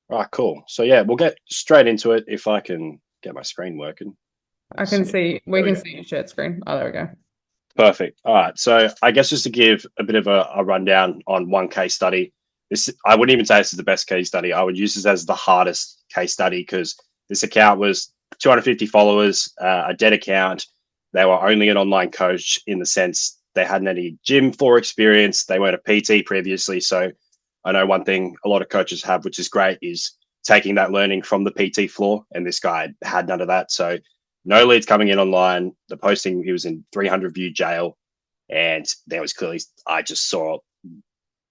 All right, cool. So yeah, we'll get straight into it if I can get my screen working. I Let's can see. see, There we we can go. see your share screen. Oh, there we go. Perfect. All right. So I guess just to give a bit of a rundown on one case study, this I wouldn't even say this is the best case study. I would use this as the hardest case study because this account was 250 followers, a dead account. They were only an online coach in the sense they hadn't any gym floor experience. They weren't a PT previously. So I know one thing a lot of coaches have, which is great, is taking that learning from the PT floor. And this guy had none of that. So no leads coming in online. The posting, he was in 300 view jail. And there was clearly, I just saw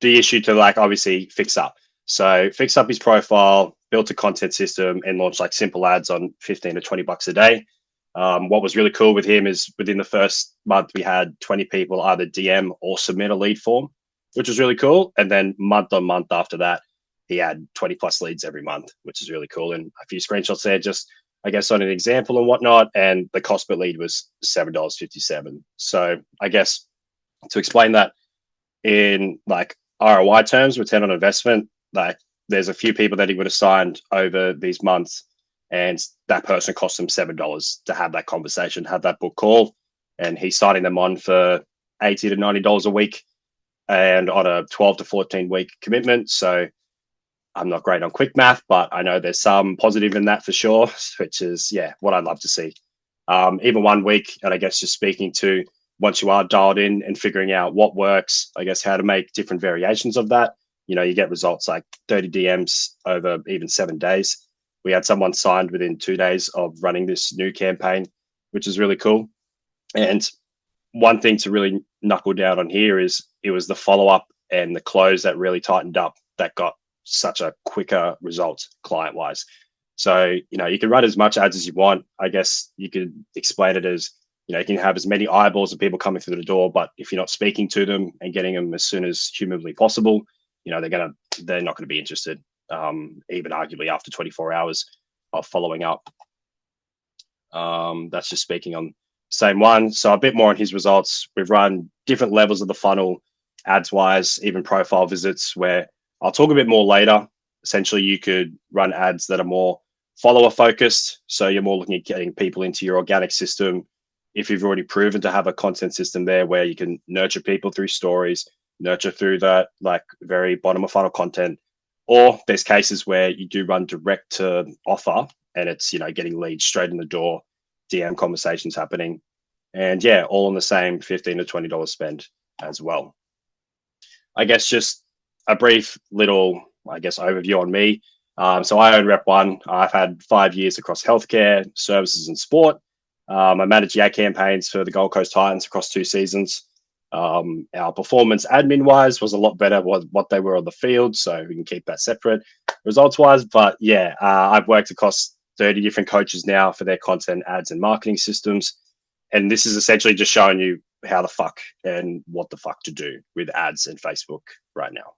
the issue to like obviously fix up. So fix up his profile, built a content system, and launched like simple ads on 15 to 20 bucks a day. What was really cool with him is within the first month, we had 20 people either DM or submit a lead form, which was really cool. And then month on month after that, he had 20 plus leads every month, which is really cool. And a few screenshots there, just I guess on an example and whatnot. And the cost per lead was $7.57. So I guess to explain that in like ROI terms, return on investment, like there's a few people that he would have signed over these months, and that person cost him $7 to have that conversation, have that book call, and he's signing them on for $80 to $90 a week, and on a 12 to 14 week commitment. So I'm not great on quick math, but I know there's some positive in that for sure, which is yeah what I'd love to see. Even 1 week, and I guess just speaking to once you are dialed in and figuring out what works, I guess how to make different variations of that. You know, you get results like 30 DMs over even 7 days. We had someone signed within 2 days of running this new campaign, which is really cool. And one thing to really knuckle down on here is it was the follow up and the close that really tightened up that got such a quicker result client wise. So, you know, you can run as much ads as you want. I guess you could explain it as, you know, you can have as many eyeballs of people coming through the door, but if you're not speaking to them and getting them as soon as humanly possible, you know, they're not going to be interested, even arguably after 24 hours of following up. That's just speaking on same one. So a bit more on his results. We've run different levels of the funnel, ads wise, even profile visits, where I'll talk a bit more later. Essentially, you could run ads that are more follower focused. So you're more looking at getting people into your organic system. If you've already proven to have a content system there where you can nurture people through stories, nurture through that like very bottom of funnel content, or there's cases where you do run direct to offer and it's, you know, getting leads straight in the door, DM conversations happening, and yeah, all on the same $15 to $20 spend as well. I guess just a brief little, I guess, overview on me. So I own Rep One. I've had 5 years across healthcare, services, and sport. I managed ad campaigns for the Gold Coast Titans across 2 seasons. Our performance admin wise was a lot better what they were on the field, so we can keep that separate results wise. But yeah, I've worked across 30 different coaches now for their content, ads, and marketing systems. And this is essentially just showing you how the fuck and what the fuck to do with ads and Facebook right now.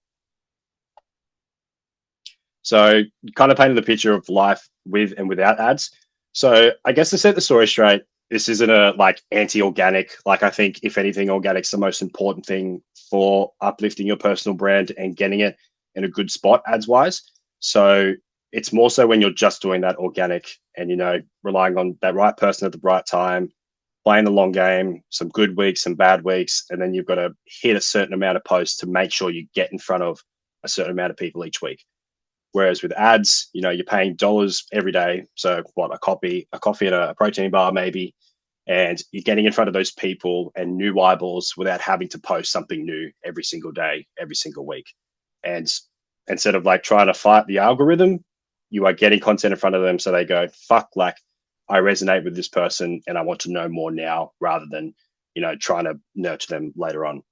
So kind of painted the picture of life with and without ads. So I guess to set the story straight, this isn't a like anti-organic. Like I think if anything, organic's the most important thing for uplifting your personal brand and getting it in a good spot ads wise. So it's more so when you're just doing that organic and, you know, relying on that right person at the right time, playing the long game, some good weeks, some bad weeks, and then you've got to hit a certain amount of posts to make sure you get in front of a certain amount of people each week. Whereas with ads, you know, you're paying dollars every day. So what, a coffee and a protein bar maybe, and you're getting in front of those people and new eyeballs without having to post something new every single day, every single week. And instead of like trying to fight the algorithm, you are getting content in front of them so they go, fuck, like I resonate with this person and I want to know more now rather than, you know, trying to nurture them later on.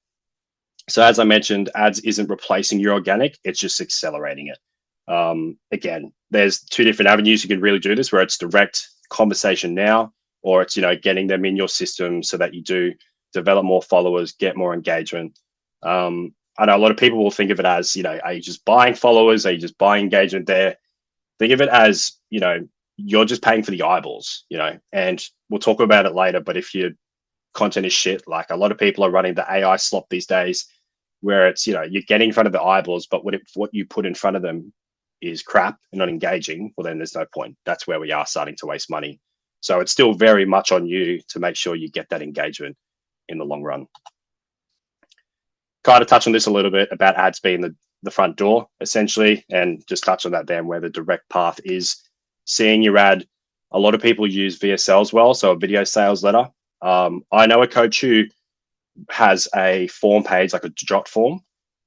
So as I mentioned, ads isn't replacing your organic, it's just accelerating it. Again, there's two different avenues you can really do this, where it's direct conversation now, or it's, you know, getting them in your system so that you do develop more followers, get more engagement. I know a lot of people will think of it as, you know, are you just buying followers? Are you just buying engagement there? Think of it as, you know, you're just paying for the eyeballs, you know, and we'll talk about it later. But if your content is shit, like a lot of people are running the AI slop these days, where it's, you know, you're getting in front of the eyeballs, but what you put in front of them is crap and not engaging, well, then there's no point. That's where we are starting to waste money. So it's still very much on you to make sure you get that engagement in the long run. Kind of touch on this a little bit about ads being the front door, essentially, and just touch on that then where the direct path is seeing your ad. A lot of people use VSL as well, so a video sales letter. I know a coach who has a form page, like a jot form,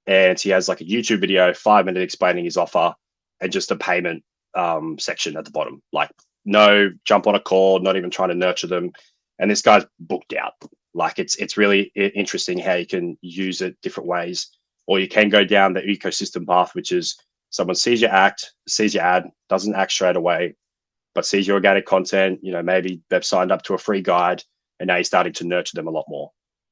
and he has like a YouTube video, 5 minute explaining his offer and just a payment section at the bottom. Like no jump on a call, not even trying to nurture them. And this guy's booked out. Like it's really interesting how you can use it different ways, or you can go down the ecosystem path, which is someone sees your ad, doesn't act straight away, but sees your organic content. You know, maybe they've signed up to a free guide, and now you're starting to nurture them a lot more.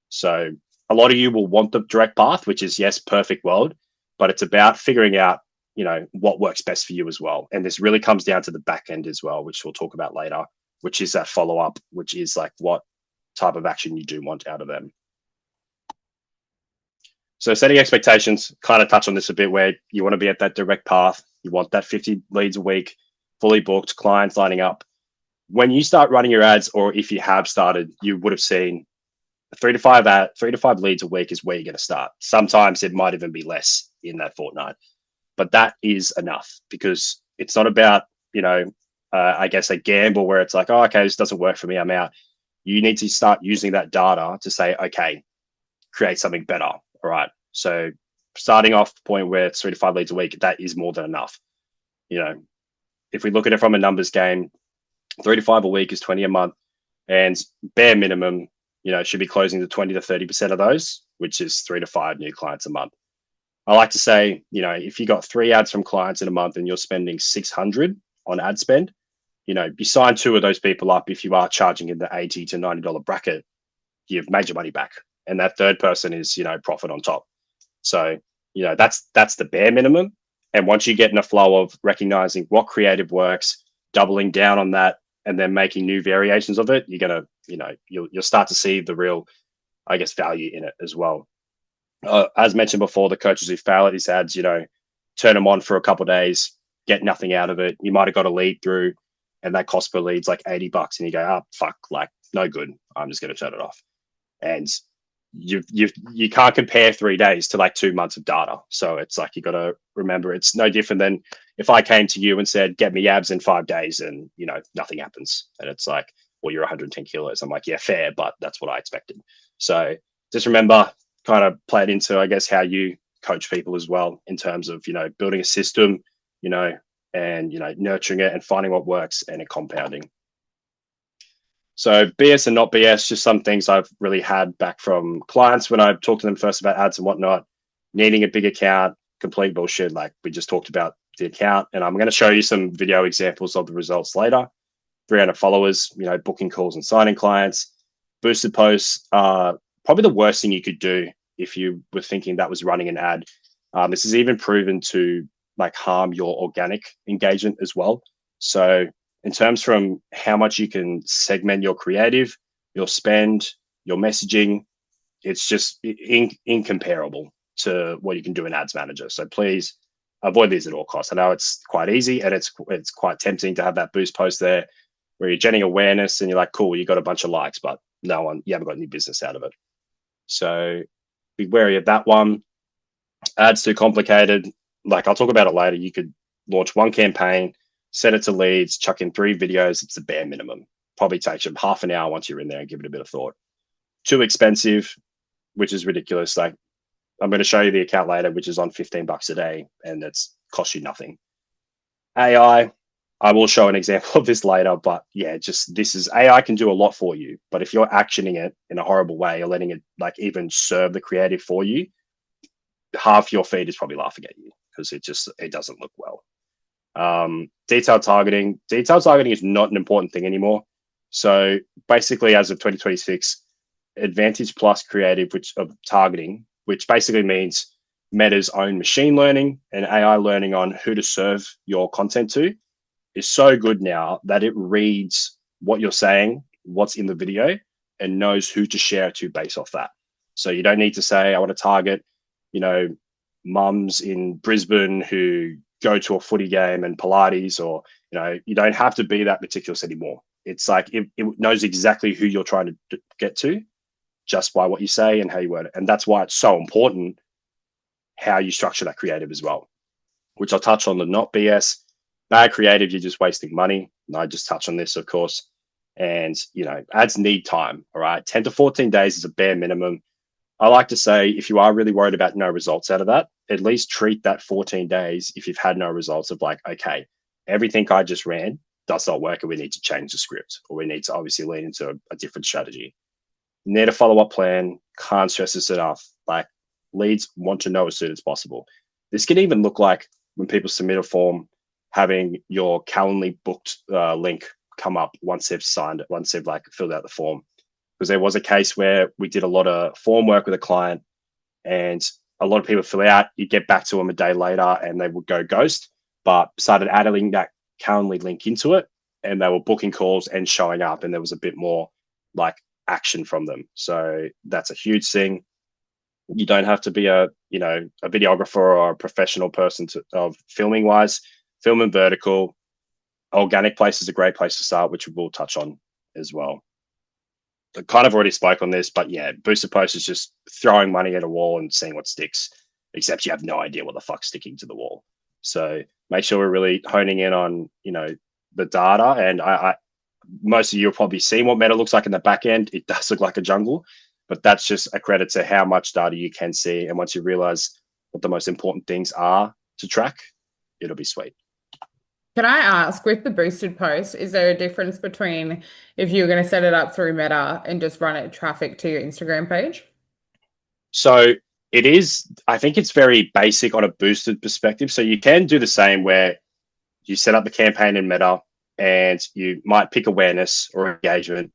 So a lot of you will want the direct path, which is, yes, perfect world, but it's about figuring out, you know, what works best for you as well. And this really comes down to the back end as well, which we'll talk about later, which is that follow up, which is like what type of action you do want out of them. So setting expectations, kind of touch on this a bit, where you want to be at that direct path. You want that 50 leads a week, fully booked, clients lining up. When you start running your ads, or if you have started, you would have seen 3 to 5 leads a week is where you're going to start. Sometimes it might even be less in that fortnight, but that is enough, because it's not about, you know, I guess a gamble where it's like, oh, okay, this doesn't work for me, I'm out. You need to start using that data to say, okay, create something better. All right. So starting off the point where it's 3 to 5 leads a week, that is more than enough. You know, if we look at it from a numbers game, 3 to 5 a week is 20 a month, and bare minimum, you know, should be closing to 20 to 30% of those, which is 3 to 5 new clients a month. I like to say, you know, if you got 3 ads from clients in a month and you're spending 600 on ad spend, you know, you sign 2 of those people up. If you are charging in the $80 to $90 bracket, you've made your money back. And that third person is, you know, profit on top. So, you know, that's the bare minimum. And once you get in a flow of recognizing what creative works, doubling down on that, and then making new variations of it, you're going to, you know, you'll start to see the real, I guess, value in it as well. As mentioned before, the coaches who fail at these ads, you know, turn them on for a couple of days, get nothing out of it. You might have got a lead through, and that cost per lead's like $80, and you go, oh, fuck, like no good. I'm just going to turn it off. And you can't compare 3 days to like 2 months of data. So it's like, you got to remember, it's no different than if I came to you and said, get me abs in 5 days, and, you know, nothing happens. And it's like, well, you're 110 kilos. I'm like, yeah, fair, but that's what I expected. So just remember, kind of play it into, I guess, how you coach people as well, in terms of, you know, building a system, you know, and, you know, nurturing it and finding what works and it compounding. So BS and not BS, just some things I've really had back from clients when I talked to them first about ads and whatnot. Needing a big account, complete bullshit. Like we just talked about the account, and I'm going to show you some video examples of the results later. 300 followers, you know, booking calls and signing clients. Boosted posts are probably the worst thing you could do if you were thinking that was running an ad. This is even proven to like harm your organic engagement as well. So in terms from how much you can segment your creative, your spend, your messaging, it's just incomparable to what you can do in Ads Manager. So please avoid these at all costs. I know it's quite easy, and it's quite tempting to have that boost post there where you're generating awareness and you're like, cool, you got a bunch of likes, but you haven't got any business out of it. So be wary of that one. Ads too complicated. Like I'll talk about it later. You could launch one campaign, set it to leads, chuck in 3 videos. It's the bare minimum. Probably takes you half an hour once you're in there and give it a bit of thought. Too expensive, which is ridiculous. Like I'm going to show you the account later, which is on $15 a day, and it's cost you nothing. AI, I will show an example of this later, but yeah, just this is AI can do a lot for you, but if you're actioning it in a horrible way or letting it like even serve the creative for you, half your feed is probably laughing at you because it doesn't look well. Detailed targeting is not an important thing anymore. So basically, as of 2026, Advantage Plus Creative, which of targeting, which basically means Meta's own machine learning and AI learning on who to serve your content to, is so good now that it reads what you're saying, what's in the video, and knows who to share it to based off that. So you don't need to say, I want to target, you know, mums in Brisbane who go to a footy game and Pilates, or you don't have to be that meticulous anymore. It's like it knows exactly who you're trying to get to just by what you say and how you word it. And that's why it's so important how you structure that creative as well, which I'll touch on. The not BS. Bad creative, you're just wasting money. And I just touch on this, of course. And, ads need time. All right. 10 to 14 days is a bare minimum. I like to say, if you are really worried about no results out of that, at least treat that 14 days, if you've had no results, of like, okay, everything I just ran does not work and we need to change the script, or we need to obviously lean into a different strategy. Need a follow-up plan. Can't stress this enough. Like, leads want to know as soon as possible. This can even look like when people submit a form, having your Calendly booked link come up once they've like filled out the form. Because there was a case where we did a lot of form work with a client, and a lot of people fill out, you get back to them a day later and they would go ghost, but started adding that Calendly link into it, and they were booking calls and showing up, and there was a bit more like action from them. So that's a huge thing. You don't have to be a videographer or a professional person of filming wise. Film and vertical. Organic place is a great place to start, which we'll touch on as well. I kind of already spoke on this, but yeah, boosted post is just throwing money at a wall and seeing what sticks, except you have no idea what the fuck's sticking to the wall. So make sure we're really honing in on, the data. And I most of you have probably seen what meta looks like in the back end. It does look like a jungle, but that's just a credit to how much data you can see. And once you realize what the most important things are to track, it'll be sweet. Can I ask, with the boosted post, is there a difference between if you're going to set it up through Meta and just run it traffic to your Instagram page? So it is, I think it's very basic on a boosted perspective. So you can do the same where you set up the campaign in Meta and you might pick awareness or engagement,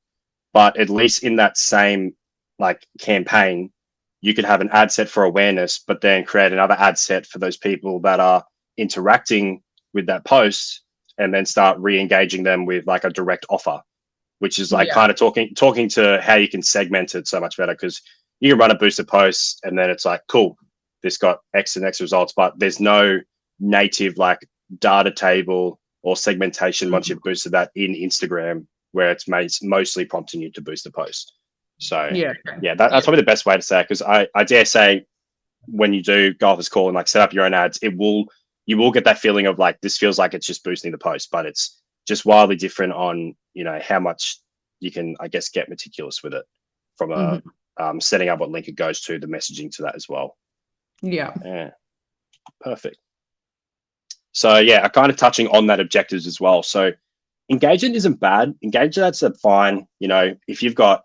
but at least in that same like campaign, you could have an ad set for awareness, but then create another ad set for those people that are interacting with that post, and then start re-engaging them with like a direct offer, which is like Yeah. kind of talking to how you can segment it so much better. Because you can run a boosted post and then it's like, cool, this got X and X results, but there's no native like data table or segmentation once you've boosted that in Instagram, where it's mostly prompting you to boost the post. So Yeah. yeah, that's probably the best way to say it. Because I dare say, when you do go off this call and like set up your own ads, you will get that feeling of like, this feels like it's just boosting the post, but it's just wildly different on, how much you can, I guess, get meticulous with it from a setting up what link it goes to, the messaging to that as well. Yeah. Yeah, perfect. So yeah, kind of touching on that objectives as well. So engagement isn't bad. Engagement's fine. If you've got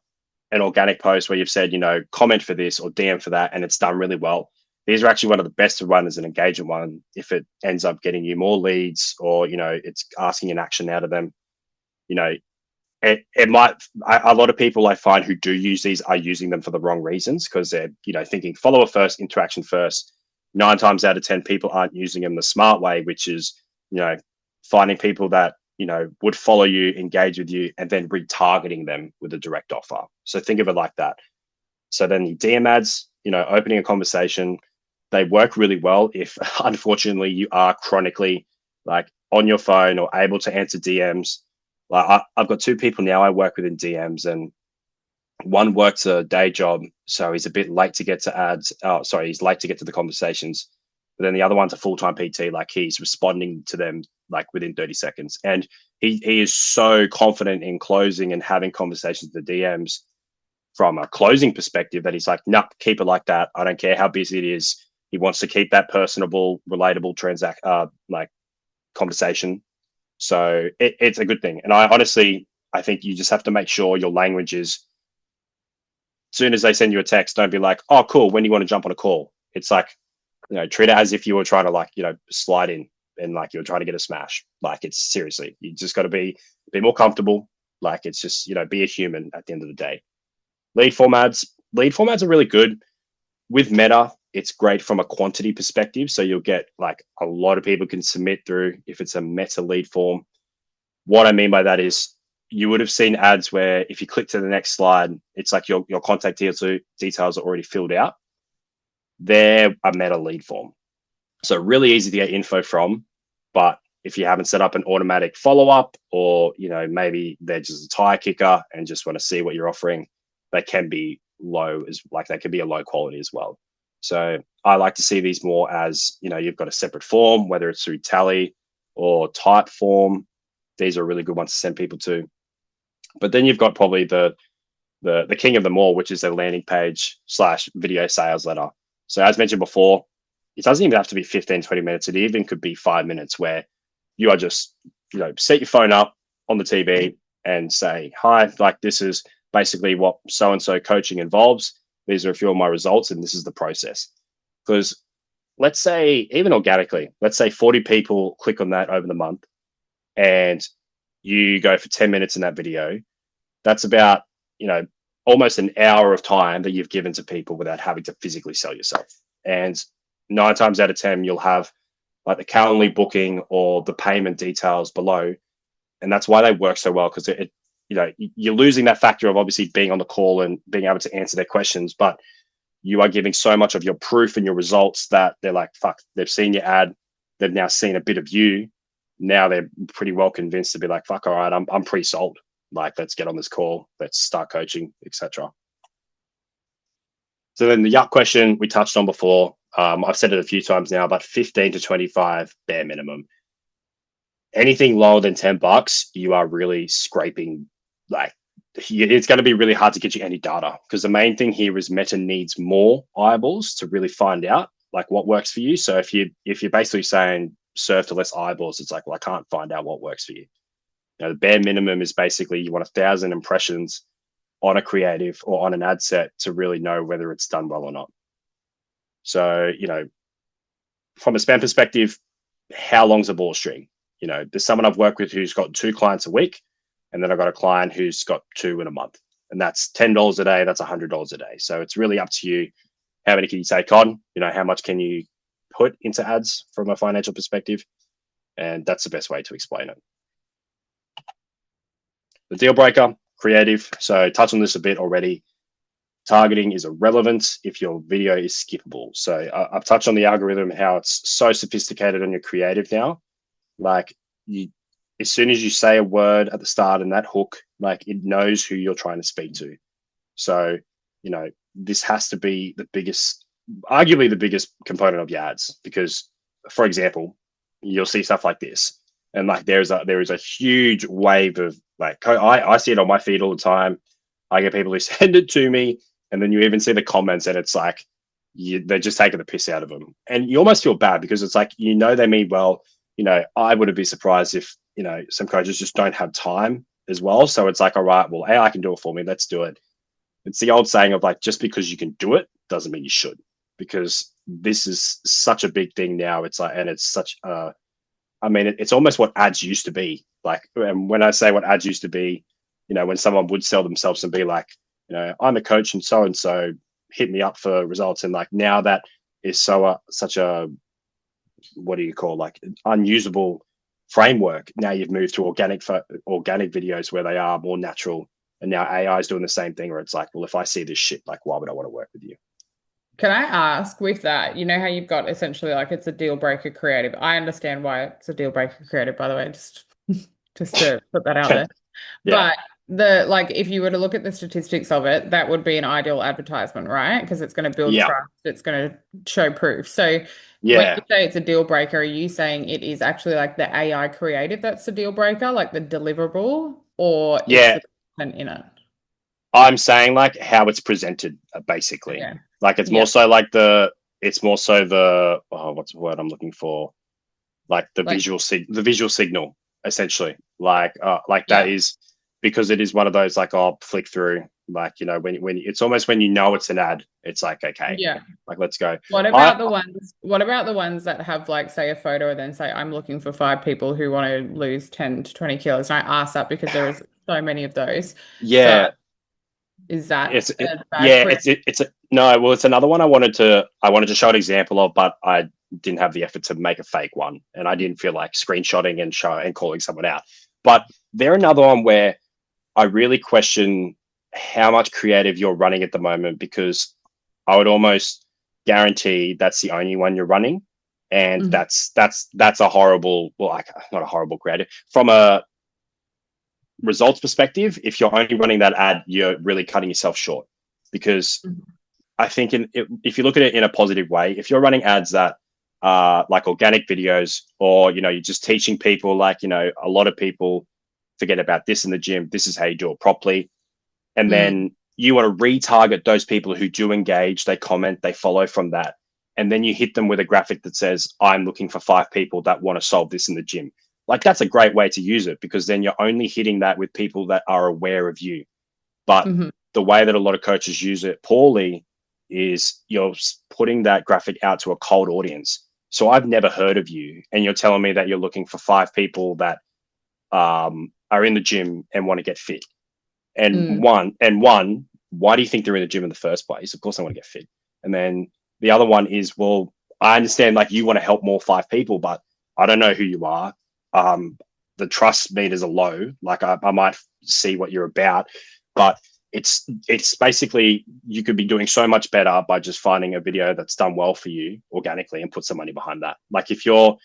an organic post where you've said, comment for this or DM for that, and it's done really well, these are actually one of the best to run as an engagement one if it ends up getting you more leads, or it's asking an action out of them. It might, a lot of people I find who do use these are using them for the wrong reasons, because they're thinking follower first, interaction first. 9 times out of 10 people aren't using them the smart way, which is finding people that would follow you, engage with you, and then retargeting them with a direct offer. So think of it like that. So then the DM ads, opening a conversation, they work really well if unfortunately you are chronically like on your phone or able to answer DMs. Like I've got 2 people now I work with in DMs, and one works a day job, so he's a bit late to get to ads. He's late to get to the conversations. But then the other one's a full-time PT, like he's responding to them like within 30 seconds. And he is so confident in closing and having conversations with the DMs from a closing perspective that he's like, nah, keep it like that. I don't care how busy it is. He wants to keep that personable, relatable conversation. So it's a good thing. And I think you just have to make sure your language is, as soon as they send you a text, don't be like, oh, cool, when do you want to jump on a call? It's like, treat it as if you were trying to slide in and like you were trying to get a smash. Like, it's seriously, you just got to be more comfortable. Like, it's just, be a human at the end of the day. Lead formats are really good. With Meta, it's great from a quantity perspective. So you'll get like a lot of people can submit through if it's a Meta lead form. What I mean by that is, you would have seen ads where if you click to the next slide, it's like your contact details are already filled out. They're a Meta lead form. So really easy to get info from, but if you haven't set up an automatic follow-up, or maybe they're just a tire kicker and just want to see what you're offering, they can be low, as like they can be a low quality as well. So I like to see these more as, you've got a separate form, whether it's through Tally or Typeform. These are really good ones to send people to. But then you've got probably the king of them all, which is a landing page / video sales letter. So as mentioned before, it doesn't even have to be 15, 20 minutes. It even could be 5 minutes where you are just, set your phone up on the TV and say, hi, like this is basically what so-and-so coaching involves. These are a few of my results and this is the process. Because let's say, even organically, let's say 40 people click on that over the month and you go for 10 minutes in that video. That's about, almost an hour of time that you've given to people without having to physically sell yourself. And 9 times out of 10, you'll have like the Calendly booking or the payment details below. And that's why they work so well, because you're losing that factor of obviously being on the call and being able to answer their questions, but you are giving so much of your proof and your results that they're like, fuck, they've seen your ad. They've now seen a bit of you. Now they're pretty well convinced to be like, fuck, all right, I'm pre-sold. Like, let's get on this call. Let's start coaching, etc. So then the yuck question we touched on before, I've said it a few times now, but 15 to 25 bare minimum. Anything lower than $10, you are really scraping. Like, it's going to be really hard to get you any data, because the main thing here is Meta needs more eyeballs to really find out like what works for you. So if you're basically saying serve to less eyeballs, it's like, well, I can't find out what works for you. The bare minimum is basically you want 1,000 impressions on a creative or on an ad set to really know whether it's done well or not. So, from a spam perspective, how long's a ball string? There's someone I've worked with who's got 2 clients a week, and then I've got a client who's got 2 in a month, and that's $10 a day. That's $100 a day. So it's really up to you. How many can you take on? How much can you put into ads from a financial perspective? And that's the best way to explain it. The deal breaker, creative. So touch on this a bit already. Targeting is irrelevant if your video is skippable. So I've touched on the algorithm, how it's so sophisticated on your creative now. Like, as soon as you say a word at the start and that hook, like, it knows who you're trying to speak to. So, this has to be arguably the biggest component of your ads, because, for example, you'll see stuff like this. And like there is a huge wave of like, I see it on my feed all the time. I get people who send it to me, and then you even see the comments, and it's like they're just taking the piss out of them, and you almost feel bad because it's like they mean well. I wouldn't be surprised if some coaches just don't have time as well. So it's like, all right, well, AI can do it for me. Let's do it. It's the old saying of like, just because you can do it doesn't mean you should, because this is such a big thing now. It's like, and it's such a it's almost what ads used to be. Like, and when I say what ads used to be, when someone would sell themselves and be like, I'm a coach and so, hit me up for results. And like, now that is such a, what do you call, like, unusable framework. Now you've moved to organic videos where they are more natural. And now AI is doing the same thing, where it's like, well, if I see this shit, like, why would I want to work with you? Can I ask with that, how you've got essentially like it's a deal breaker creative. I understand why it's a deal breaker creative, by the way, just to put that out there. Yeah. But if you were to look at the statistics of it, that would be an ideal advertisement, right? Because it's going to build trust, it's going to show proof. So when you say it's a deal breaker, are you saying it is actually like the AI creative that's the deal breaker, like the deliverable, or it's the content in it? I'm saying like how it's presented, basically. Okay. Like it's more so like what's the word I'm looking for? Like the visual signal, essentially. Like that is, because it is one of those like, I'll flick through, like, when it's almost when it's an ad, it's like, okay, like, let's go. What about the ones that have like, say, a photo and then say, I'm looking for 5 people who want to lose 10 to 20 kilos? And I ask that because there is so many of those. Yeah. So is that it's another one I wanted to show an example of, but I didn't have the effort to make a fake one, and I didn't feel like screenshotting and calling someone out. But they're another one where I really question how much creative you're running at the moment, because I would almost guarantee that's the only one you're running. And that's a horrible, well, like, not a horrible creative from a results perspective. If you're only running that ad, you're really cutting yourself short, because I think if you look at it in a positive way, if you're running ads that are like organic videos, or, you know, you're just teaching people, like, you know, a lot of people forget about this in the gym. This is how you do it properly. And then you want to retarget those people who do engage, they comment, they follow from that. And then you hit them with a graphic that says, I'm looking for 5 people that want to solve this in the gym. Like, that's a great way to use it, because then you're only hitting that with people that are aware of you. But the way that a lot of coaches use it poorly is you're putting that graphic out to a cold audience. So I've never heard of you, and you're telling me that you're looking for 5 people that are in the gym and want to get fit. And one, why do you think they're in the gym in the first place? Of course, I want to get fit. And then the other one is, well, I understand, like, you want to help more 5 people, but I don't know who you are. The trust meters are low. Like, I might see what you're about, but it's basically, you could be doing so much better by just finding a video that's done well for you organically and put some money behind that. Like, if your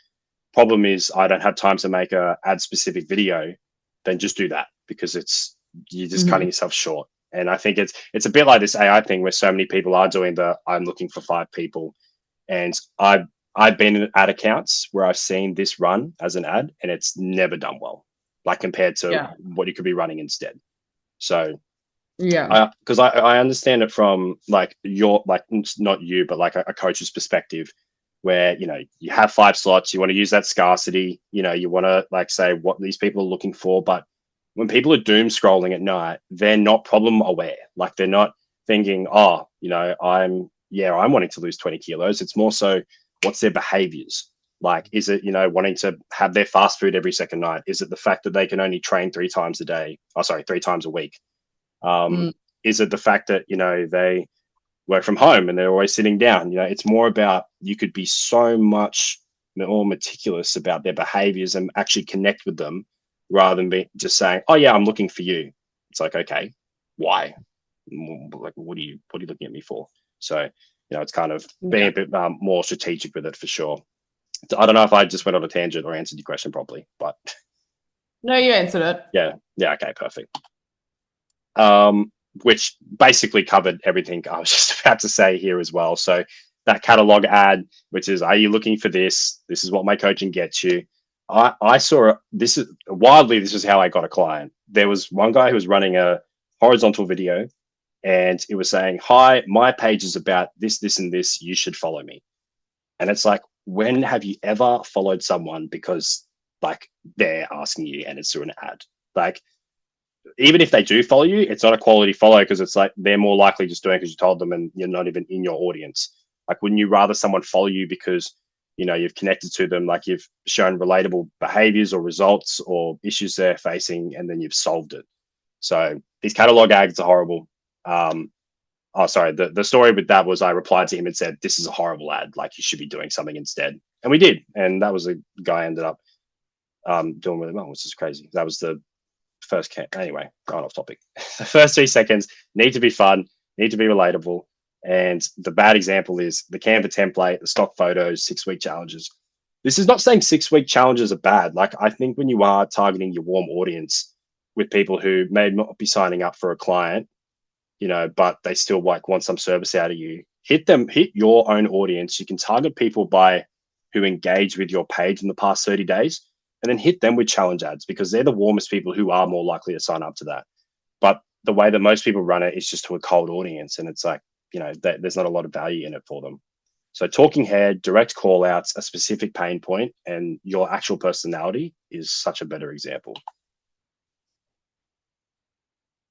problem is, I don't have time to make a ad specific video, then just do that, because you're just cutting yourself short. And I think it's a bit like this AI thing, where so many people are doing the, I'm looking for 5 people. And I've been in ad accounts where I've seen this run as an ad, and it's never done well, like, compared to what you could be running instead. So because I understand it from, like, your, like, not you, but like a coach's perspective, where, you know, you have 5 slots, you want to use that scarcity, you know, you want to, like, say what these people are looking for. But when people are doom scrolling at night, they're not problem aware. Like, they're not thinking, oh, you know, I'm wanting to lose 20 kilos. It's more so, what's their behaviors? Like, is it, you know, wanting to have their fast food every second night? Is it the fact that they can only train 3 times a day? Oh, sorry, 3 times a week. Is it the fact that, you know, they work from home and they're always sitting down? You know, it's more about, you could be so much more meticulous about their behaviors and actually connect with them, rather than be just saying, oh yeah, I'm looking for you. It's like, okay, why? Like, what are you looking at me for? So, you know, it's kind of being a bit more strategic with it, for sure. I don't know if I just went on a tangent or answered your question properly, but no, you answered it. Yeah, okay, perfect. Which basically covered everything I was just about to say here as well. So that catalog ad, which is, are you looking for this? This is what my coaching gets you. I saw this is how I got a client. There was one guy who was running a horizontal video, and it was saying, hi, my page is about this, this, and this. You should follow me. And it's like, when have you ever followed someone because, like, they're asking you and it's through an ad? Like, even if they do follow you, it's not a quality follow, because it's like, they're more likely just doing it because you told them and you're not even in your audience. Like, wouldn't you rather someone follow you because, you know, you've connected to them, like, you've shown relatable behaviors or results or issues they're facing, and then you've solved it? So these catalog ads are horrible. Oh, sorry. The story with that was, I replied to him and said, this is a horrible ad. Like, you should be doing something instead. And we did. And that was a guy I ended up doing really well, which is crazy. That was the first anyway, going off topic. The first 3 seconds need to be fun, need to be relatable. And the bad example is the Canva template, the stock photos, 6-week challenges. This is not saying 6-week challenges are bad. Like, I think when you are targeting your warm audience with people who may not be signing up for a client, you know, but they still, like, want some service out of you, hit your own audience. You can target people by who engage with your page in the past 30 days, and then hit them with challenge ads, because they're the warmest people who are more likely to sign up to that. But the way that most people run it is just to a cold audience, and it's like, you know, there's not a lot of value in it for them. So talking head, direct call outs, a specific pain point, and your actual personality is such a better example.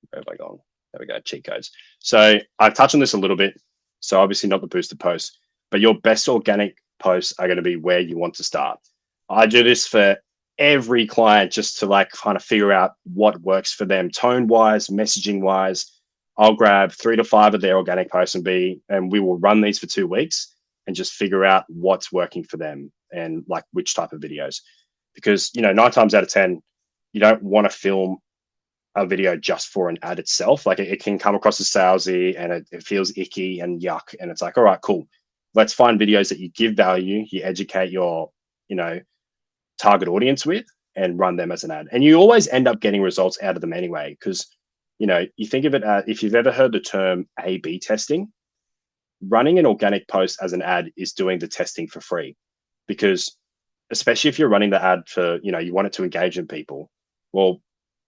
Where have I gone? There we go, cheat codes. So I've touched on this a little bit. So obviously not the boosted post, but your best organic posts are going to be where you want to start. I do this for every client, just to, like, kind of figure out what works for them, tone wise, messaging wise. I'll grab 3 to 5 of their organic posts and we will run these for 2 weeks and just figure out what's working for them and, like, which type of videos. Because, you know, 9 times out of 10, you don't want to film a video just for an ad itself. Like, it can come across as salesy, and it feels icky and yuck. And it's like, all right, cool. let's find videos that you give value, you educate your, target audience with, and run them as an ad. And you always end up getting results out of them anyway, because, you think of it as, if you've ever heard the term A/B testing, running an organic post as an ad is doing the testing for free, because especially if you're running the ad for, you want it to engage in people. Well,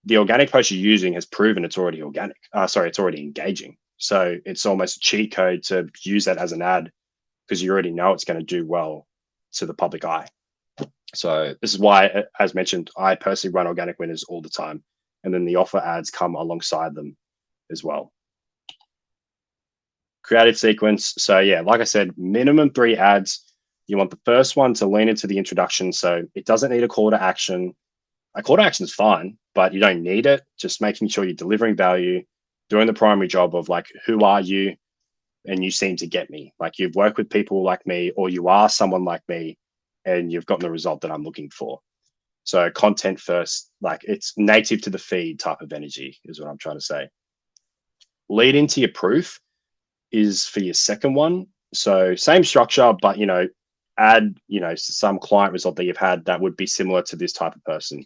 the organic post you're using has proven it's already organic. It's already engaging. So it's almost a cheat code to use that as an ad, because you already know it's going to do well to the public eye. So this is why, as mentioned, I personally run organic winners all the time. And then the offer ads come alongside them as well. Creative sequence. So yeah, like I said, minimum 3 ads. You want the first one to lean into the introduction. So it doesn't need a call to action. A call to action is fine, but you don't need it. Just making sure you're delivering value, doing the primary job of like, who are you? And you seem to get me. Like, you've worked with people like me, or you are someone like me, and you've gotten the result that I'm looking for. So content first, like it's native to the feed type of energy is what I'm trying to say. Lead into your proof is for your second one. So same structure, but, add, some client result that you've had that would be similar to this type of person.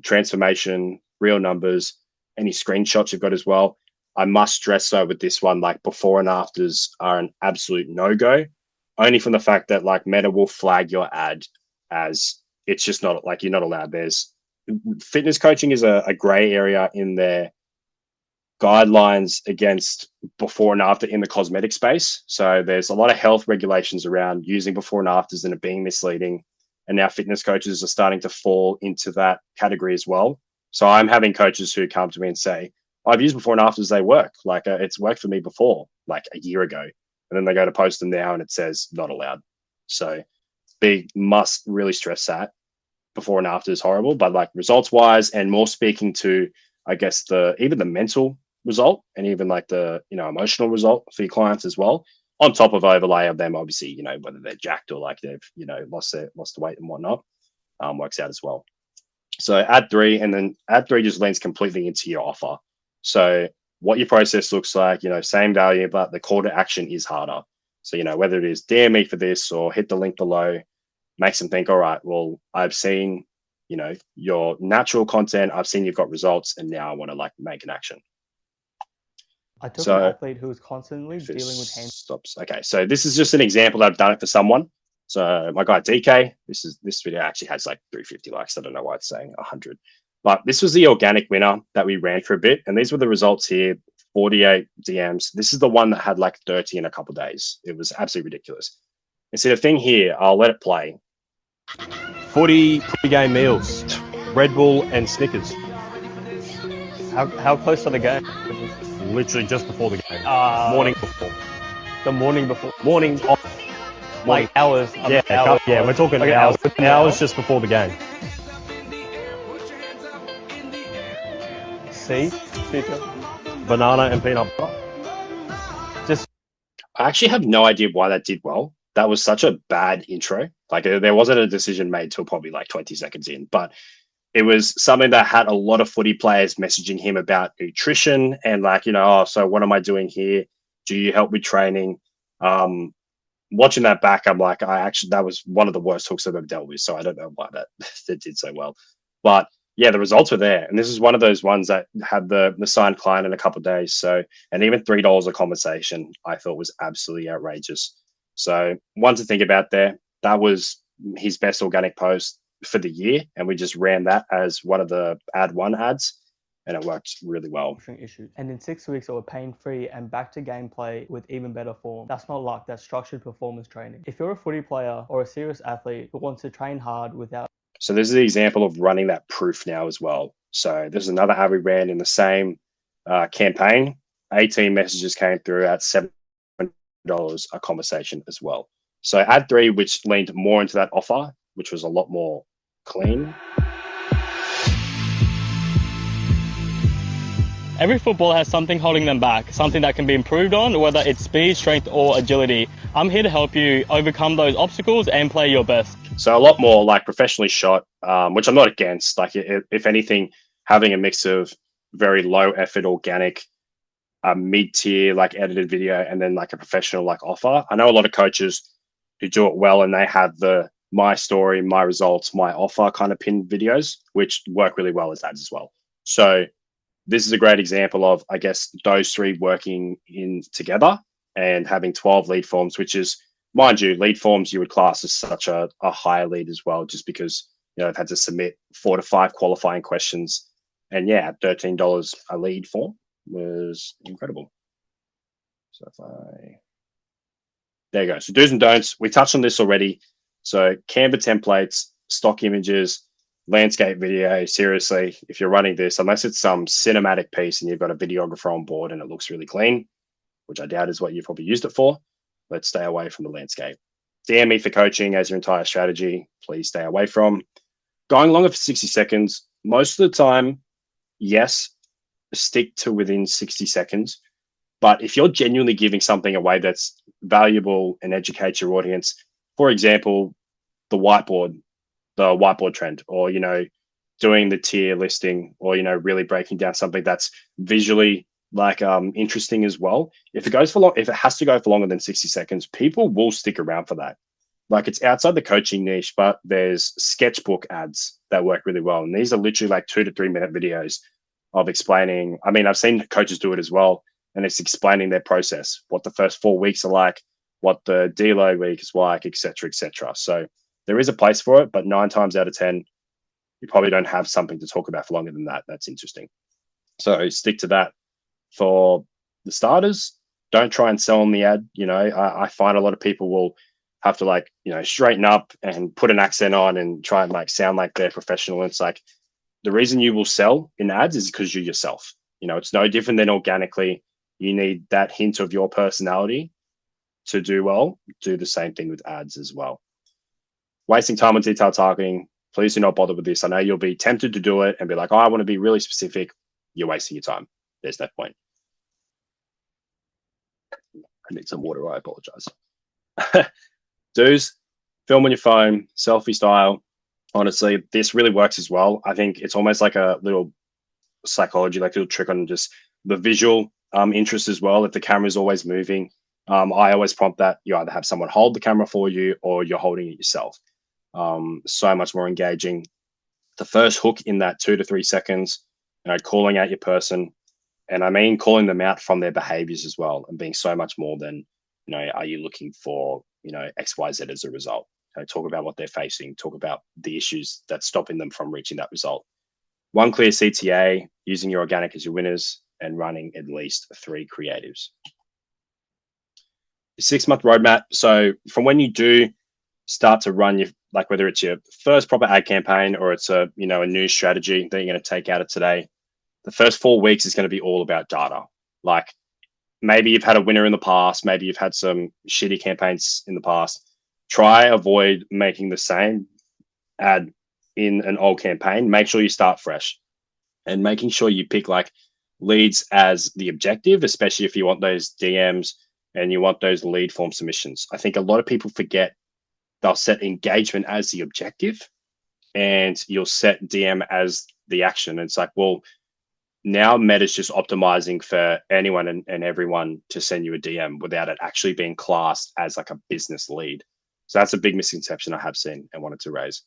Transformation, real numbers, any screenshots you've got as well. I must stress though with this one, like before and afters are an absolute no-go, only from the fact that like Meta will flag your ad as, it's just not like, you're not allowed. There's fitness coaching is a gray area in their guidelines against before and after in the cosmetic space. So there's a lot of health regulations around using before and afters and it being misleading. And now fitness coaches are starting to fall into that category as well. So I'm having coaches who come to me and say, I've used before and afters, they work. Like it's worked for me before, like a year ago. And then they go to post them now and it says not allowed. So big must really stress that before and after is horrible, but like results wise and more speaking to, I guess, even the mental result and even like the, emotional result for your clients as well, on top of overlay of them, obviously, whether they're jacked or like they've, lost the weight and whatnot, works out as well. So ad 3, and then ad 3 just leans completely into your offer. So what your process looks like, same value, but the call to action is harder. So, whether it is DM me for this or hit the link below, makes them think, all right, well, I've seen, your natural content, I've seen you've got results, and now I want to like make an action. I took an athlete who was constantly dealing with hand stops. Okay, so this is just an example that I've done it for someone. So my guy DK, this video actually has like 350 likes. I don't know why it's saying 100. But this was the organic winner that we ran for a bit. And these were the results here, 48 DMs. This is the one that had like 30 in a couple of days. It was absolutely ridiculous. And so the thing here, I'll let it play. 40 pre-game meals, Red Bull and Snickers. How close to the game? Literally just before the game. Morning before. The morning before. Morning off. Like hours. Hours. Yeah, we're talking okay, hours. Hours just before the game. See? Banana and peanut butter. I actually have no idea why that did well. That was such a bad intro. Like there wasn't a decision made till probably like 20 seconds in, but it was something that had a lot of footy players messaging him about nutrition and like, so what am I doing here? Do you help with training? Watching that back, I'm like, that was one of the worst hooks I've ever dealt with. So I don't know why that did so well, but yeah, the results were there. And this is one of those ones that had the signed client in a couple of days. So, and even $3 a conversation, I thought was absolutely outrageous. So one to think about there. That was his best organic post for the year. And we just ran that as one of the ad 1 ads. And it worked really well. And in 6 weeks, it was pain-free and back to gameplay with even better form. That's not luck, that's structured performance training. If you're a footy player or a serious athlete who wants to train hard without... So this is the example of running that proof now as well. So there's another ad we ran in the same campaign. 18 messages came through at $7 a conversation as well. So ad 3, which leaned more into that offer, which was a lot more clean. Every footballer has something holding them back, something that can be improved on, whether it's speed, strength, or agility. I'm here to help you overcome those obstacles and play your best. So a lot more like professionally shot, which I'm not against. Like if anything, having a mix of very low effort organic a mid-tier like edited video and then like a professional like offer. I know a lot of coaches who do it well and they have the my story, my results, my offer kind of pinned videos, which work really well as ads as well. So this is a great example of, I guess, those three working in together and having 12 lead forms, which is, mind you, lead forms you would class as such a higher lead as well, just because, you know, I've had to submit 4 to 5 qualifying questions. And yeah, $13 a lead form was incredible. So there you go. So do's and don'ts. We touched on this already. So Canva templates, stock images, landscape video. Seriously, if you're running this, unless it's some cinematic piece and you've got a videographer on board and it looks really clean, which I doubt is what you've probably used it for, let's stay away from the landscape. DM me for coaching as your entire strategy. Please stay away from going longer for 60 seconds. Most of the time, yes, stick to within 60 seconds. But if you're genuinely giving something away that's valuable and educates your audience, for example, the whiteboard trend, or, you know, doing the tier listing, or, you know, really breaking down something that's visually like interesting as well. If it has to go for longer than 60 seconds, people will stick around for that. Like, it's outside the coaching niche, but there's sketchbook ads that work really well. And these are literally like 2 to 3 minute videos of explaining. I mean, I've seen coaches do it as well. And it's explaining their process, what the first 4 weeks are like, what the deload week is like, et cetera, et cetera. So there is a place for it, but 9 times out of 10, you probably don't have something to talk about for longer than that. That's interesting. So stick to that for the starters. Don't try and sell on the ad. You know, I find a lot of people will have to, like, you know, straighten up and put an accent on and try and like sound like they're professional. It's like, the reason you will sell in ads is because you're yourself. You know, it's no different than organically. You need that hint of your personality to do well. Do the same thing with ads as well. Wasting time on detailed targeting, please do not bother with this. I know you'll be tempted to do it and be like, oh, I want to be really specific. You're wasting your time. There's no point. I need some water. I apologize. Dudes, film on your phone, selfie style. Honestly, this really works as well. I think it's almost like a little psychology, like a little trick on just the visual interest as well. If the camera is always moving, I always prompt that you either have someone hold the camera for you or you're holding it yourself. So much more engaging. The first hook in that 2 to 3 seconds, you know, calling out your person, and I mean calling them out from their behaviors as well, and being so much more than, you know, are you looking for, you know, XYZ as a result? You know, talk about what they're facing, talk about the issues that's stopping them from reaching that result. One clear CTA, using your organic as your winners, and running at least 3 creatives. 6-month roadmap. So from when you do start to run your, like, whether it's your first proper ad campaign or it's a, you know, a new strategy that you're going to take out of today, the first 4 weeks is going to be all about data. Like, maybe you've had a winner in the past, maybe you've had some shitty campaigns in the past. Try avoid making the same ad in an old campaign. Make sure you start fresh, and making sure you pick like leads as the objective, especially if you want those DMs and you want those lead form submissions. I think a lot of people forget they'll set engagement as the objective and you'll set DM as the action. And it's like, well, now Meta's just optimizing for anyone and everyone to send you a DM without it actually being classed as like a business lead. So that's a big misconception I have seen and wanted to raise.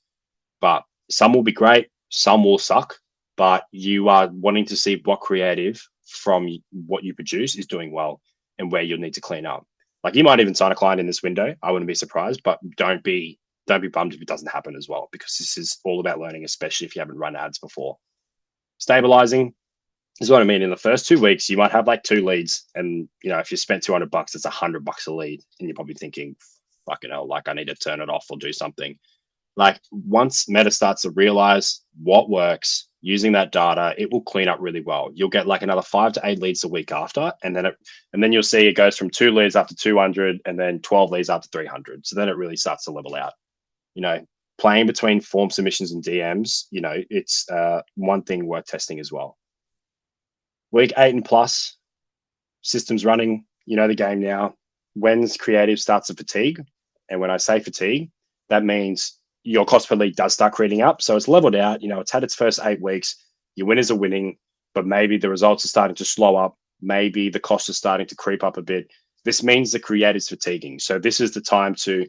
But some will be great, some will suck, but you are wanting to see what creative from what you produce is doing well and where you'll need to clean up. Like, you might even sign a client in this window. I wouldn't be surprised, but don't be bummed if it doesn't happen as well, because this is all about learning, especially if you haven't run ads before. Stabilizing is what I mean. In the first 2 weeks, you might have like 2 leads, and, you know, if you spent $200, it's $100 a lead, and you're probably thinking, fucking hell, like, I need to turn it off or do something. Like, once Meta starts to realize what works using that data, it will clean up really well. You'll get like another 5 to 8 leads a week after, and then you'll see it goes from 2 leads after 200, and then 12 leads after 300. So then it really starts to level out. You know, playing between form submissions and DMs, you know, it's one thing worth testing as well. Week 8 and plus, systems running, you know the game now. When's creative starts to fatigue, and when I say fatigue, that means your cost per lead does start creeping up. So it's leveled out. You know, it's had its first 8 weeks. Your winners are winning, but maybe the results are starting to slow up maybe the cost is starting to creep up a bit. This means the creator's fatiguing. So this is the time to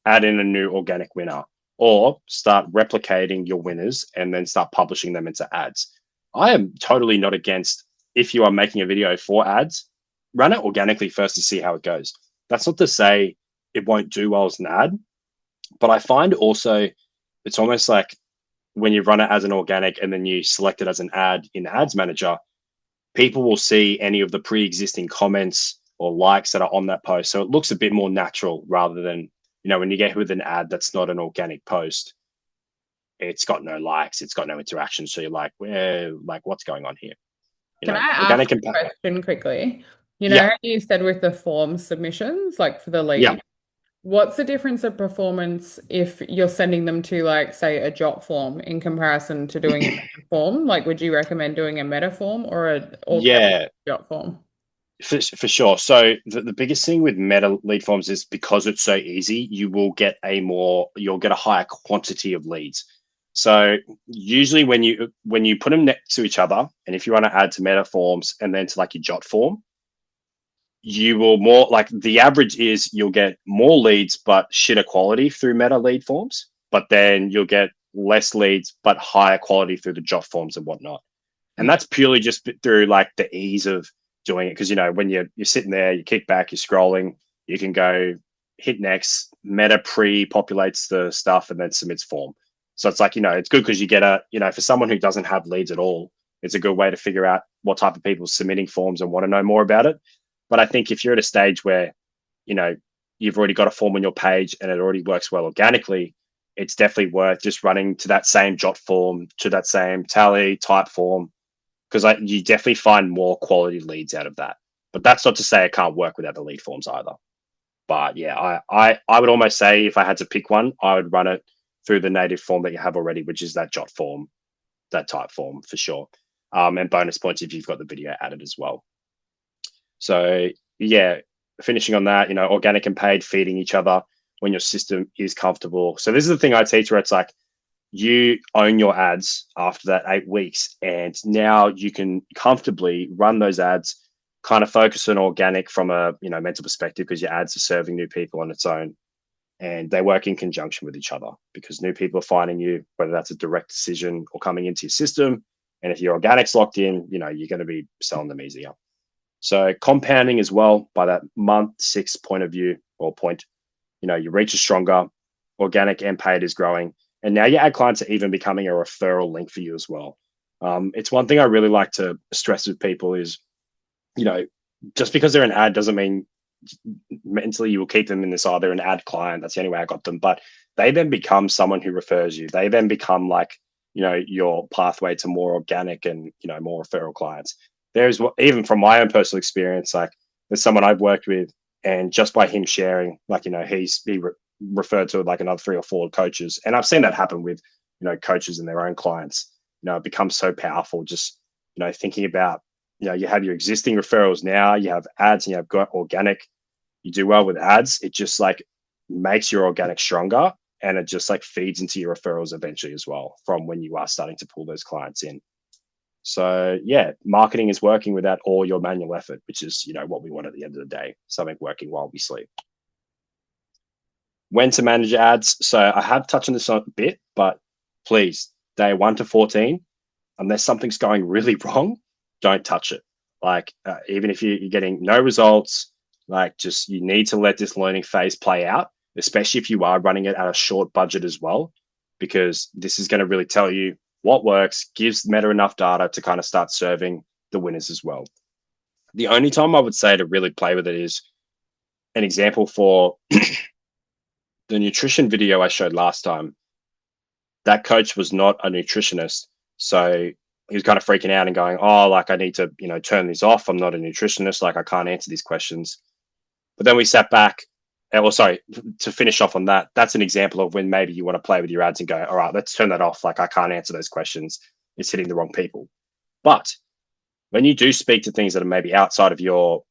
add in a new organic winner or start replicating your winners and then start publishing them into ads. I am totally not against, if you are making a video for ads, run it organically first to see how it goes. That's not to say it won't do well as an ad, but I find also it's almost like when you run it as an organic and then you select it as an ad in the ads manager, people will see any of the pre-existing comments or likes that are on that post. So it looks a bit more natural rather than, when you get with an ad that's not an organic post, it's got no likes, it's got no interaction. So you're like, what's going on here? Can I ask a question quickly? How you said with the form submissions, like for the lead, what's the difference of performance if you're sending them to, like, say, a jot form in comparison to doing a meta form? Like, would you recommend doing a meta form or a jot form? For sure. So the biggest thing with meta lead forms is because it's so easy, you'll get a higher quantity of leads. So usually when you put them next to each other, and if you want to add to meta forms and then to like your jot form, you will more, like, the average is you'll get more leads but shitter quality through meta lead forms, but then you'll get less leads but higher quality through the jot forms and whatnot. And that's purely just through like the ease of doing it. Because, when you're sitting there, you kick back, you're scrolling, you can go hit next, meta pre-populates the stuff and then submits form. So it's like, it's good because you get for someone who doesn't have leads at all, it's a good way to figure out what type of people are submitting forms and want to know more about it. But I think if you're at a stage where, you've already got a form on your page and it already works well organically, it's definitely worth just running to that same jot form, to that same tally type form, because you definitely find more quality leads out of that. But that's not to say it can't work without the lead forms either. But yeah, I would almost say if I had to pick one, I would run it through the native form that you have already, which is that jot form, that type form for sure. And bonus points if you've got the video added as well. So yeah, finishing on that, organic and paid feeding each other when your system is comfortable. So this is the thing I teach, where it's like you own your ads after that 8 weeks, and now you can comfortably run those ads, kind of focus on organic from a mental perspective, because your ads are serving new people on its own, and they work in conjunction with each other because new people are finding you, whether that's a direct decision or coming into your system. And if your organic's locked in, you're going to be selling them easier. So compounding as well, by that month 6 point of view or point, your reach is stronger, organic and paid is growing. And now your ad clients are even becoming a referral link for you as well. It's one thing I really like to stress with people is, just because they're an ad doesn't mean mentally you will keep them in this, they're an ad client, that's the only way I got them. But they then become someone who refers you. They then become like, your pathway to more organic and, more referral clients. There's, even from my own personal experience, like there's someone I've worked with, and just by him sharing, like, he referred to like another 3 or 4 coaches. And I've seen that happen with, coaches and their own clients. It becomes so powerful just, thinking about, you have your existing referrals now, you have ads, and you have got organic. You do well with ads, it just like makes your organic stronger, and it just like feeds into your referrals eventually as well from when you are starting to pull those clients in. So yeah, marketing is working without all your manual effort, which is, what we want at the end of the day, something working while we sleep. When to manage ads. So I have touched on this a bit, but please, day 1 to 14, unless something's going really wrong, don't touch it. Like even if you're getting no results, like just, you need to let this learning phase play out, especially if you are running it at a short budget as well, because this is going to really tell you what works, gives Meta enough data to kind of start serving the winners as well. The only time I would say to really play with it is an example for the nutrition video I showed last time. That coach was not a nutritionist. So he was kind of freaking out and going, like I need to, turn this off. I'm not a nutritionist. Like I can't answer these questions. But then we sat back. To finish off on that, that's an example of when maybe you want to play with your ads and go, all right, let's turn that off. Like I can't answer those questions. It's hitting the wrong people. But when you do speak to things that are maybe outside of your,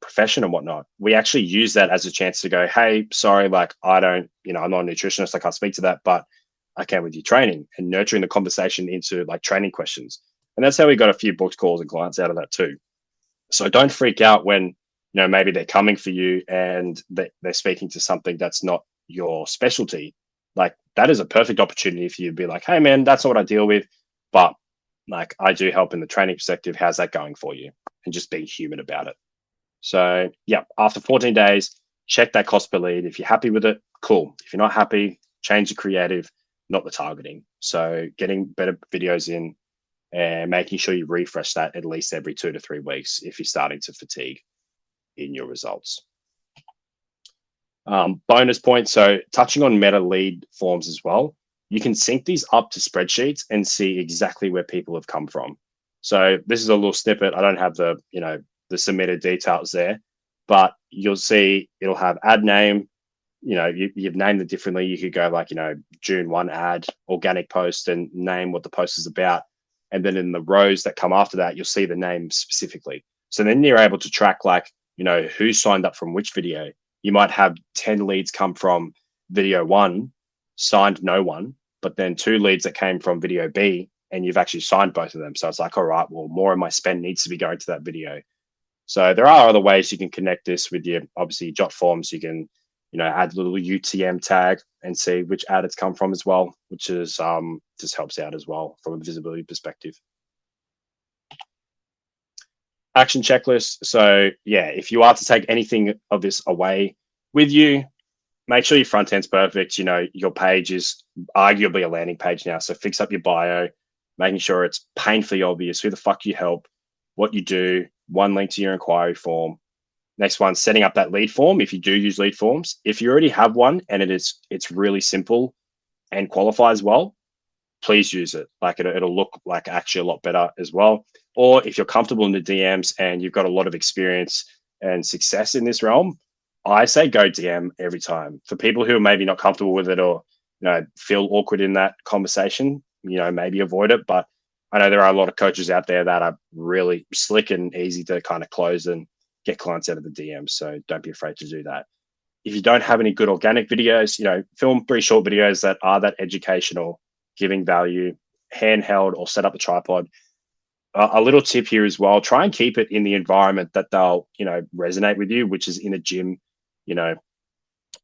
profession and whatnot, we actually use that as a chance to go, hey, sorry, like I don't, I'm not a nutritionist. I can't speak to that, but I can with your training, and nurturing the conversation into like training questions. And that's how we got a few booked calls and clients out of that too. So don't freak out when, maybe they're coming for you and they're speaking to something that's not your specialty. Like, that is a perfect opportunity for you to be like, hey man, that's not what I deal with, but like, I do help in the training perspective. How's that going for you? And just being human about it. So yeah, after 14 days, check that cost per lead. If you're happy with it, cool. If you're not happy, change the creative, not the targeting. So getting better videos in and making sure you refresh that at least every 2 to 3 weeks if you're starting to fatigue in your results. Bonus point. So touching on meta lead forms as well, you can sync these up to spreadsheets and see exactly where people have come from. So this is a little snippet. I don't have the, the submitted details there, but you'll see it'll have ad name. You've named it differently. You could go like, June 1 ad, organic post, and name what the post is about. And then in the rows that come after that, you'll see the name specifically. So then you're able to track like, who signed up from which video. You might have 10 leads come from video 1, signed no one, but then 2 leads that came from video B, and you've actually signed both of them. So it's like, all right, well, more of my spend needs to be going to that video. So there are other ways you can connect this with your, obviously, jot forms. You can, add a little UTM tag and see which ad it's come from as well, which is just helps out as well from a visibility perspective. Action checklist. So yeah, if you are to take anything of this away with you, make sure your front end's perfect. Your page is arguably a landing page now. So fix up your bio, making sure it's painfully obvious who the fuck you help, what you do, one link to your inquiry form. Next one, setting up that lead form. If you do use lead forms, if you already have one and it's really simple and qualifies well, please use it. Like it'll look like actually a lot better as well. Or if you're comfortable in the DMs and you've got a lot of experience and success in this realm, I say go DM every time. For people who are maybe not comfortable with it or feel awkward in that conversation, maybe avoid it. But I know there are a lot of coaches out there that are really slick and easy to kind of close and get clients out of the DMs. So don't be afraid to do that. If you don't have any good organic videos, film 3 short videos that are that educational, giving value, handheld, or set up a tripod. A little tip here as well, try and keep it in the environment that they'll, resonate with you, which is in a gym.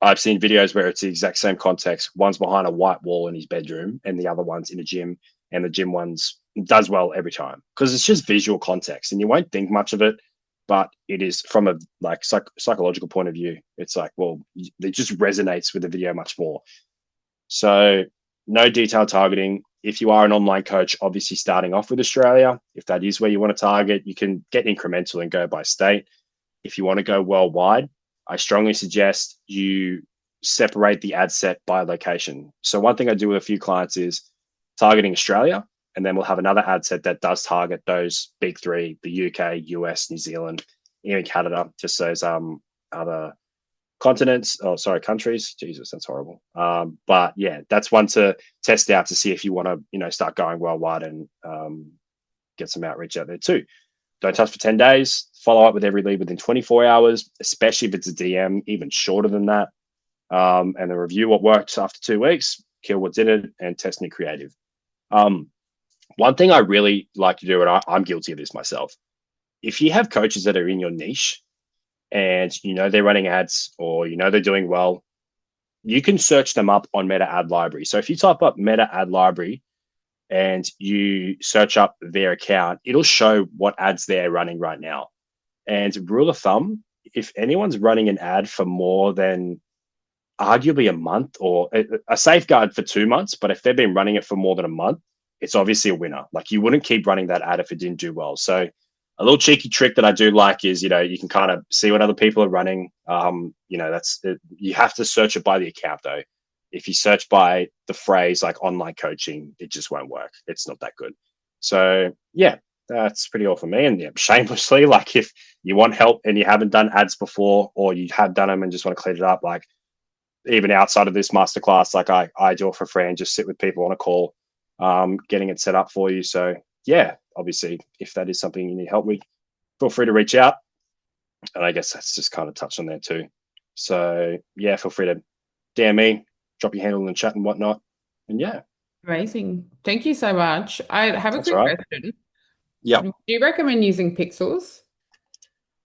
I've seen videos where it's the exact same context. One's behind a white wall in his bedroom and the other one's in a gym, and the gym one's does well every time because it's just visual context and you won't think much of it, but it is from a like psychological point of view. It's like, well, it just resonates with the video much more. So no detailed targeting. If you are an online coach, obviously starting off with Australia, if that is where you want to target, you can get incremental and go by state. If you want to go worldwide, I strongly suggest you separate the ad set by location. So one thing I do with a few clients is targeting Australia, and then we'll have another ad set that does target those big 3, the UK, US, New Zealand, even Canada, just those other countries. Jesus, that's horrible. But yeah, that's one to test out to see if you want to, start going worldwide and get some outreach out there too. Don't touch for 10 days. Follow up with every lead within 24 hours, especially if it's a DM, even shorter than that. And then review what worked after 2 weeks, kill what didn't, and test new creative. One thing I really like to do, and I'm guilty of this myself, if you have coaches that are in your niche and they're running ads or they're doing well, you can search them up on Meta Ad Library. So if you type up Meta Ad Library and you search up their account, it'll show what ads they're running right now. And rule of thumb, if anyone's running an ad for more than arguably a month, or a safeguard for 2 months, but if they've been running it for more than a month, it's obviously a winner. Like, you wouldn't keep running that ad if it didn't do well. So a little cheeky trick that I do like is, you can kind of see what other people are running. That's you have to search it by the account though. If you search by the phrase like online coaching, it just won't work. It's not that good. So yeah, that's pretty all for me. And yeah, shamelessly, like if you want help and you haven't done ads before, or you have done them and just want to clean it up, like even outside of this masterclass, like I do it for free and just sit with people on a call, getting it set up for you. So yeah, obviously, if that is something you need help with, feel free to reach out. And I guess that's just kind of touched on there too. So yeah, feel free to DM me, drop your handle in the chat and whatnot. And yeah. Amazing. Thank you so much. I have a quick question. Yeah. Do you recommend using pixels?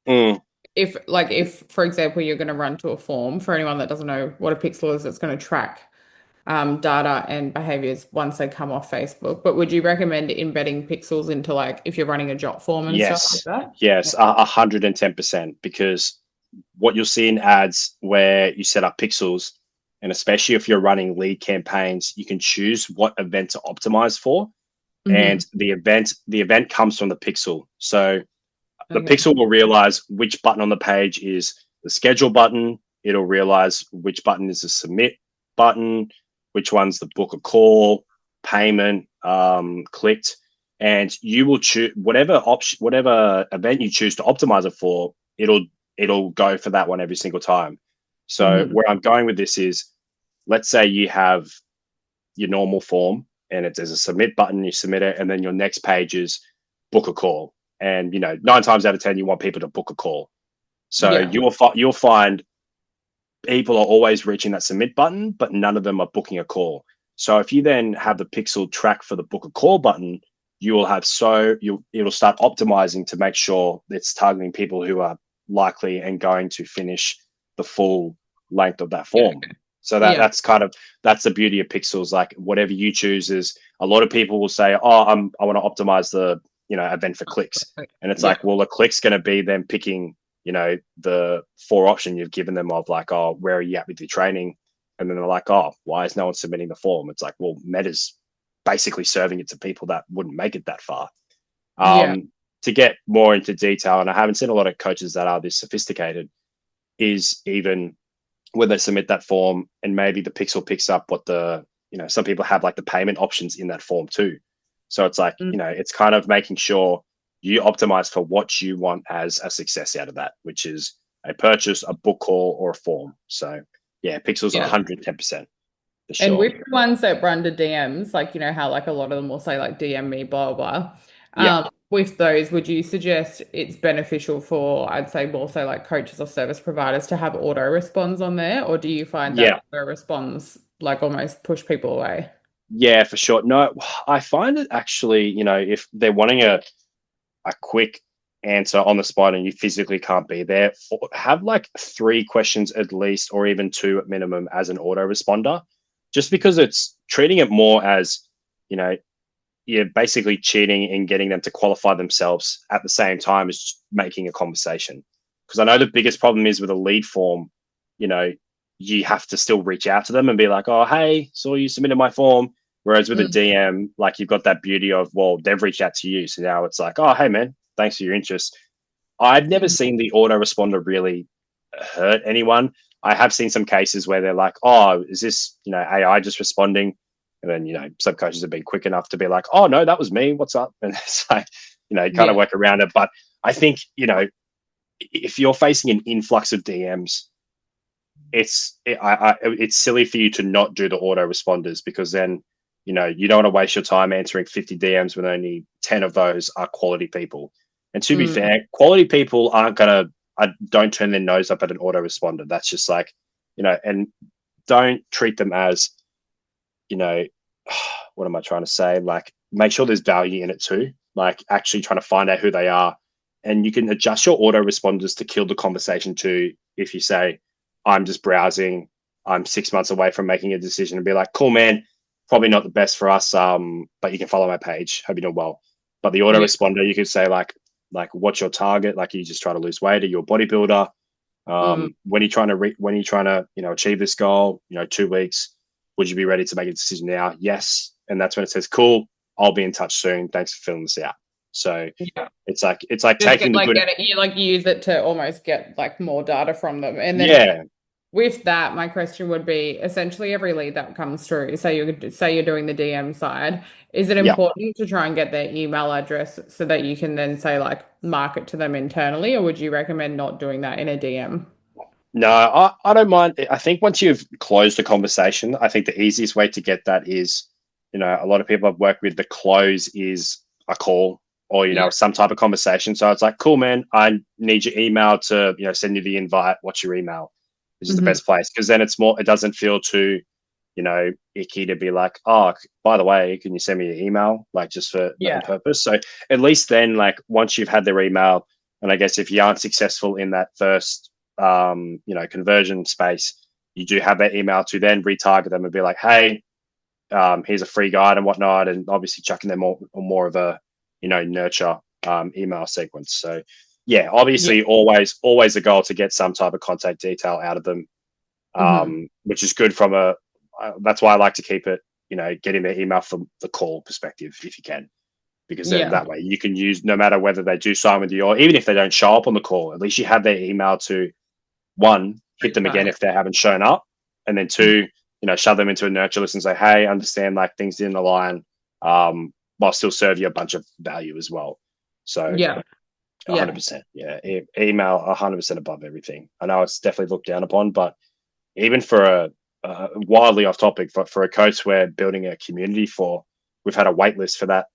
if for example you're going to run to a form, for anyone that doesn't know what a pixel is, it's going to track data and behaviors once they come off Facebook. But would you recommend embedding pixels into, like, if you're running a jot form and stuff like that? Yes, 110%, because what you'll see in ads where you set up pixels, and especially if you're running lead campaigns, you can choose what event to optimize for. And the event comes from the pixel. So the pixel will realize which button on the page is the schedule button. It'll realize which button is the submit button, which one's the book a call, payment, clicked, and you will choose whatever event you choose to optimize it for. It'll go for that one every single time. So where I'm going with this is, let's say you have your normal form and there's a submit button, you submit it, and then your next page is book a call. And 9 times out of 10, you want people to book a call. So you'll find people are always reaching that submit button, but none of them are booking a call. So if you then have the pixel track for the book a call button, it'll start optimizing to make sure it's targeting people who are likely and going to finish the full length of that form. So that's the beauty of pixels. Like, whatever you choose is, a lot of people will say, oh, I want to optimize the event for clicks, and it's like, well, the click's going to be them picking the 4 option you've given them of, like, oh, where are you at with your training? And then they're like, oh, why is no one submitting the form? It's like, well, Meta's basically serving it to people that wouldn't make it that far. To get more into detail, and I haven't seen a lot of coaches that are this sophisticated, is even when they submit that form and maybe the pixel picks up what some people have, like, the payment options in that form too. So it's like, it's kind of making sure you optimize for what you want as a success out of that, which is a purchase, a book call, or a form. So yeah, pixels 110%. For sure. And with the ones that run to DMs, like, how, like, a lot of them will say, like, DM me, blah, blah, blah. With those, would you suggest it's beneficial for, I'd say, more so like coaches or service providers to have auto responds on there? Or do you find that auto responds, like, almost push people away? Yeah, for sure. No, I find it actually, if they're wanting a quick answer on the spot and you physically can't be there, have like 3 questions at least, or even 2 at minimum, as an autoresponder, just because it's treating it more as, you're basically cheating and getting them to qualify themselves at the same time as making a conversation. Because I know the biggest problem is with a lead form, you have to still reach out to them and be like, oh, hey, saw you submitted my form. Whereas with a DM, like, you've got that beauty of, well, they've reached out to you. So now it's like, oh, hey, man, thanks for your interest. I've never seen the autoresponder really hurt anyone. I have seen some cases where they're like, oh, is this, AI just responding? And then, some coaches have been quick enough to be like, oh, no, that was me. What's up? And it's like, you kind of work around it. But I think, if you're facing an influx of DMs, it's silly for you to not do the autoresponders, because then, you don't want to waste your time answering 50 DMs when only 10 of those are quality people. And to be fair, quality people don't turn their nose up at an autoresponder. That's just like, and don't treat them as, what am I trying to say? Like, make sure there's value in it too. Like, actually trying to find out who they are. And you can adjust your autoresponders to kill the conversation too. If you say, I'm just browsing, I'm 6 months away from making a decision, and be like, cool, man, probably not the best for us, but you can follow my page. Hope you're doing well. But the autoresponder, you could say like, what's your target? Like, you just try to lose weight, or you're a bodybuilder. When you're trying to, achieve this goal, 2 weeks, would you be ready to make a decision now? Yes. And that's when it says, cool, I'll be in touch soon. Thanks for filling this out. So it's like taking the good. You use it to almost get like more data from them. And then with that, my question would be, essentially every lead that comes through, say you're doing the DM side, is it important to try and get their email address so that you can then say, like, market to them internally, or would you recommend not doing that in a DM? No, I don't mind. I think once you've closed the conversation, I think the easiest way to get that is, a lot of people I've worked with, the close is a call or, some type of conversation. So it's like, cool, man, I need your email to, send you the invite. What's your email? This is the best place, because then it doesn't feel too, icky to be like, oh, by the way, can you send me your email? Like, just for that purpose. So at least then, like, once you've had their email, And I guess if you aren't successful in that first, conversion space, you do have that email to then retarget them and be like, hey, here's a free guide and whatnot, and obviously chucking them more of a, nurture email sequence. So yeah, obviously always the goal to get some type of contact detail out of them, which is good from that's why I like to keep it, getting their email from the call perspective if you can, because then that way you can use, no matter whether they do sign with you or even if they don't show up on the call, at least you have their email to, one, hit them again if they haven't shown up, and then two, shove them into a nurture list and say, hey, understand like things didn't align, while still serve you a bunch of value as well. So 100%, email 100% above everything. I know it's definitely looked down upon, but even for a wildly off topic, for a coach we're building a community for, we've had a wait list for that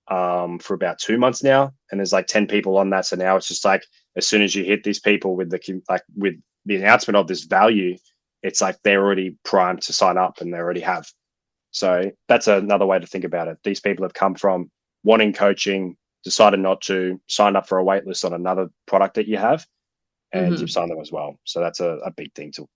for about 2 months now, and there's like 10 people on that. So now it's just like, as soon as you hit these people with the announcement of this value, it's like they're already primed to sign up and they already have. So that's another way to think about it. These people have come from wanting coaching, decided not to, sign up for a wait list on another product that you have, and you've signed them as well. So that's a big thing as well.